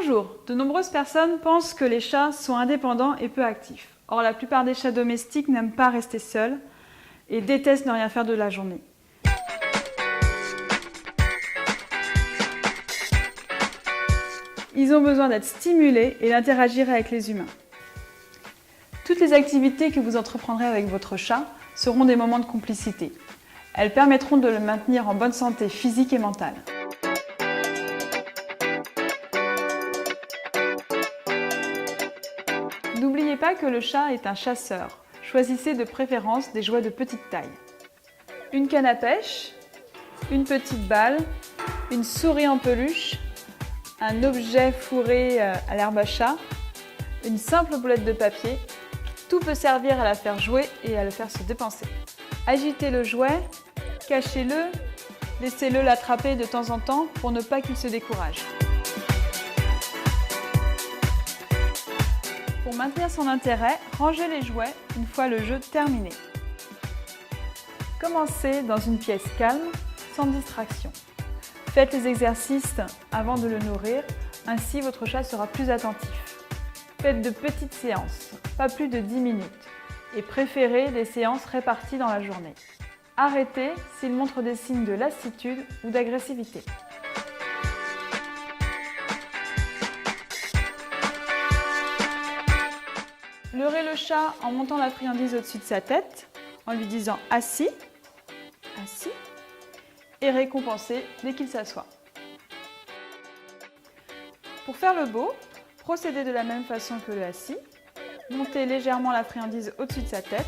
Bonjour, de nombreuses personnes pensent que les chats sont indépendants et peu actifs. Or, la plupart des chats domestiques n'aiment pas rester seuls et détestent ne rien faire de la journée. Ils ont besoin d'être stimulés et d'interagir avec les humains. Toutes les activités que vous entreprendrez avec votre chat seront des moments de complicité. Elles permettront de le maintenir en bonne santé physique et mentale. N'oubliez pas que le chat est un chasseur. Choisissez de préférence des jouets de petite taille. Une canne à pêche, une petite balle, une souris en peluche, un objet fourré à l'herbe à chat, une simple boulette de papier. Tout peut servir à la faire jouer et à le faire se dépenser. Agitez le jouet, cachez-le, laissez-le l'attraper de temps en temps pour ne pas qu'il se décourage. Pour maintenir son intérêt, rangez les jouets une fois le jeu terminé. Commencez dans une pièce calme, sans distraction. Faites les exercices avant de le nourrir, ainsi votre chat sera plus attentif. Faites de petites séances, pas plus de 10 minutes, et préférez des séances réparties dans la journée. Arrêtez s'il montre des signes de lassitude ou d'agressivité. Leurrez le chat en montant la friandise au-dessus de sa tête, en lui disant « assis », assis, et récompensez dès qu'il s'assoit. Pour faire le beau, procédez de la même façon que le assis. Montez légèrement la friandise au-dessus de sa tête.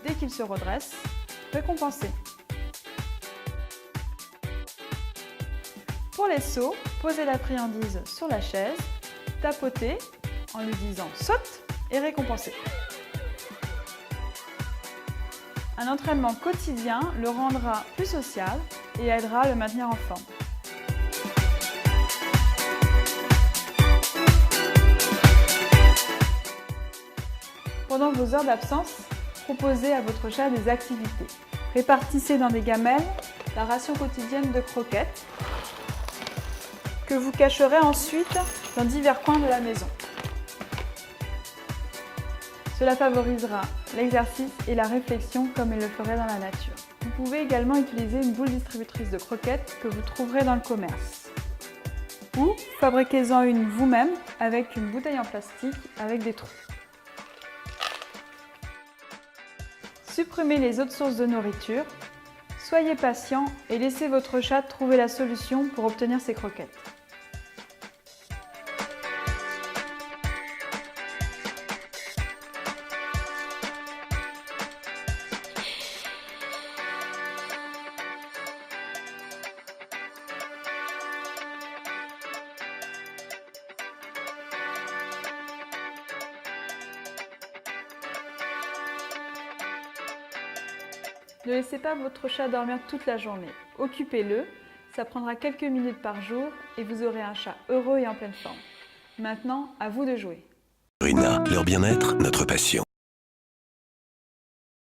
Dès qu'il se redresse, récompensez. Pour les sauts, posez la friandise sur la chaise, tapotez en lui disant « saute » et récompensez. Un entraînement quotidien le rendra plus social et aidera à le maintenir en forme. Pendant vos heures d'absence, proposez à votre chat des activités. Répartissez dans des gamelles la ration quotidienne de croquettes que vous cacherez ensuite dans divers coins de la maison. Cela favorisera l'exercice et la réflexion comme il le ferait dans la nature. Vous pouvez également utiliser une boule distributrice de croquettes que vous trouverez dans le commerce. Ou fabriquez-en une vous-même avec une bouteille en plastique avec des trous. Supprimez les autres sources de nourriture. Soyez patient et laissez votre chat trouver la solution pour obtenir ses croquettes. Ne laissez pas votre chat dormir toute la journée. Occupez-le, ça prendra quelques minutes par jour et vous aurez un chat heureux et en pleine forme. Maintenant, à vous de jouer. Purina, leur bien-être, notre passion.